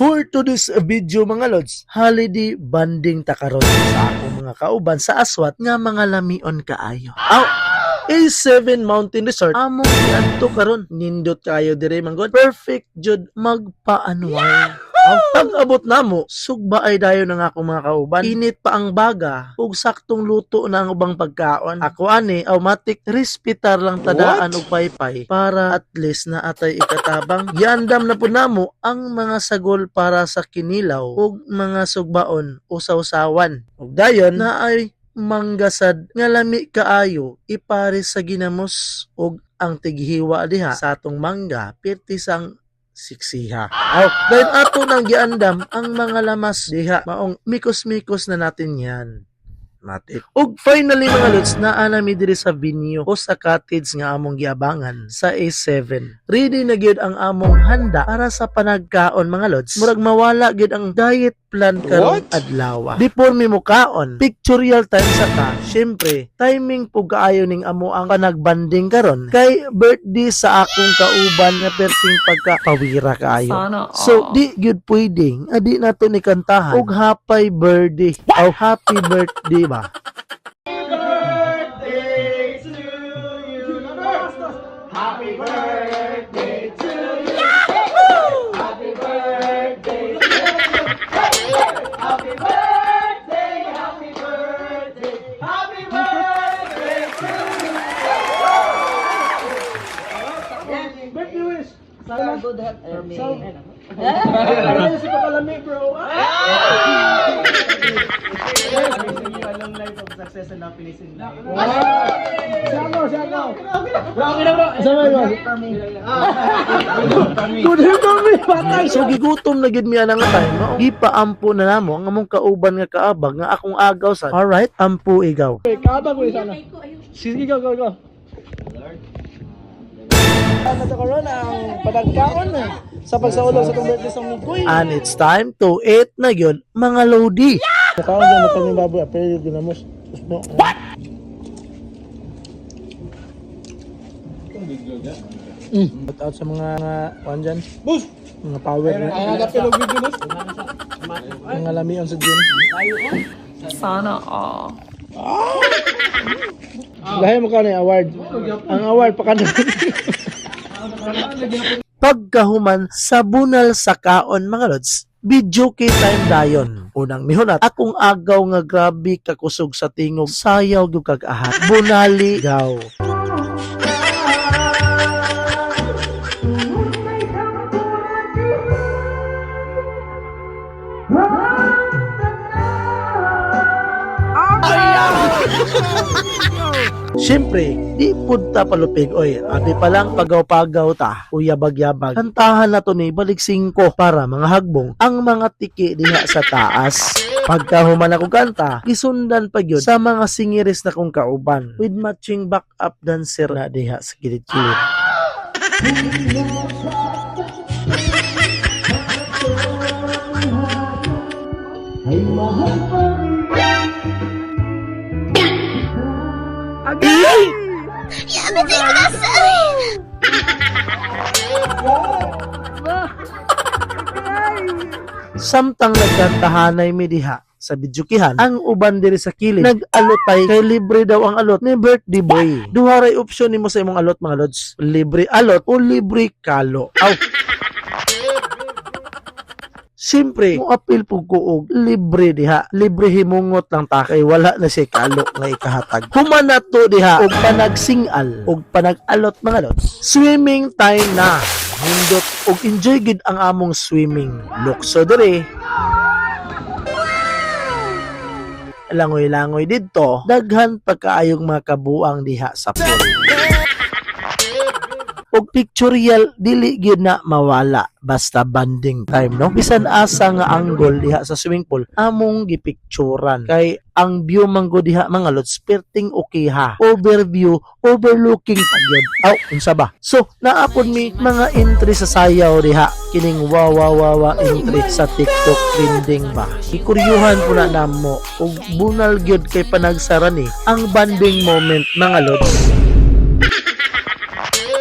For today's video mga lods, holiday banding takaron sa akong mga kauban sa aswat nga mga lamion kaayo. A7 Mountain Resort among giadto karon, nindot kayo dire manggod. Perfect jud magpa-annual. Pag-abot namo, sugba ay dayon ng akong mga kauban. Init pa ang baga, ug saktong luto na ang ubang pagkaon. Ako ani, automatic respitar lang tadaan og paypay para at least na atay ikatabang. Giandam na pud namo ang mga sagol para sa kinilaw ug mga sugbaon usaw-sawan. Ug dayon na ay manggasad nga lami kaayo ipares sa ginamos ug ang tighiwa diha sa atong mangga pirtisang siksiha. Dahil ato nang giandam ang mga lamas diha, maong mikos-mikos na natin yan. Ug finally mga lods, naa mi diri sa venue o sa cottage nga among giabangan sa A7. Ready na gyud ang among handa para sa panagkaon mga lods. Murag mawala gyud ang diet plan karong adlaw. Before mi mukaon, pictorial time sa ta. Syempre, timing pug kaayo ning amo ang panagbanding karon kay birthday sa akong kauban nga perting pagkapawira kaayo. So di gyud pwedeng adi nato ni kantahan og happy birthday o happy birthday ba. Happy birthday to you. Happy birthday to you. Happy birthday, happy birthday, happy birthday to you. Birthday wish. Sana good health for me. Ano si Pakalami, bro? Long life of success and happiness in life. Siamo. Grabe na bro. Sabay mo. Good health for me. Patay. So gigutom na gid mi anang time. Gipaampo na namo ang among kauban nga kaabag nga akong agaw sa. Alright, ampo igaw. Kaabag ko sana. Sige, go. Ano to karon ang padagkaon na sa pagsaulog sa itong birthday sa Migoy. And it's time to eat na gyud mga lodi. Nakaon dyan na kami baboy. Pero ginamos. What? Shout out sa mga kuan dyan. Boss! Mga power. Ay, nagapilog video, boss. Mga lamion sa gym. Sana all. Dahil mo ka na award. Ang award pa ka na. Pagkahuman sa bunal sa kaon mga lods, video kay time dayon. Unang mihunat, akong agaw nga grabe kakusog sa tingog, sayaw gyud kag ahat. Bunali gaw. Siyempre, di pud ta palupig oy. Abi pa lang pagaw-pagaw ta, uyabag-yabag. Kantahan na to ni balik 5 para mga hagbong ang mga tiki diha sa taas. Pagkahuman ako kanta, gisundan pa gyud sa mga singiris na kong kauban with matching backup dancer na diha sa gilid-gilid. Ay mahal pa rin. Samtang nagkantahanay mi diha sa bidyukihan, ang uban diri sa kilid nag-alotay kay libre daw ang alot ni birthday boy. Duharay opsyon nimo sa imong alot mga lods, libre alot o libre kalo. Siyempre, mo apil po ko og libre diha. Libre himungot lang ta kay wala na si kalo nga ikahatag. Human na to diha og panagsingal og panag-alot mga lods. Swimming time na. Hindot og enjoy gid ang among swimming. Lukso diri. Langoy-langoy didto, daghan pagkaayong mga kabuang diha sa pool. Og pictorial dili gyud na mawala basta banding time no. Bisan asa nga angle diha sa swimming pool among gipicturan kay ang view manggo diha mga lods perting okay ha. Overview, overlooking pa gyud. Unsa ba? So naapod mi mga entry sa sayaw diha kining wow entry sa TikTok trending ba. Ikuryuhan po na namo og bunal gyud kay panagsara ni ang banding moment mga lods.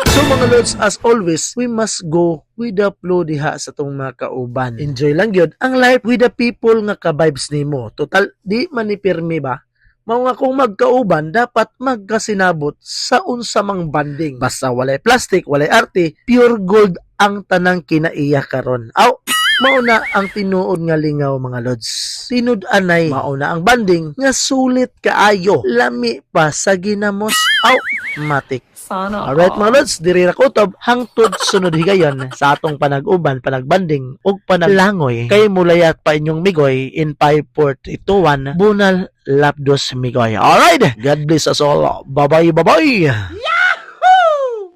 So mga lods, as always, we must go with the flow diha sa tong mga kauban. Enjoy lang yun ang life with the people nga ka-vibes nimo. Total, di man ni pirmi ba? Mao nga kung magkauban, dapat magkasinabot sa unsa mang banding. Basta walay plastic, walay arte, pure gold ang tanang kinaiya karon. Aw, mauna ang tinuod nga lingaw mga lods. Tinud-anay, mauna ang banding nga sulit kaayo. Lami pa sa ginamos. Aw, matik. Sana Alright all. mga lods, diri ra kutob hangtod sunod higayon sa atong panag-uban, panagbanding ug panaglangoy. Kay mulayat pa inyong migoy in 5, 4, 3, 2, 1. Bunal lapdos migoy. Alright, God bless us all. Bye-bye, bye-bye. Yahoo!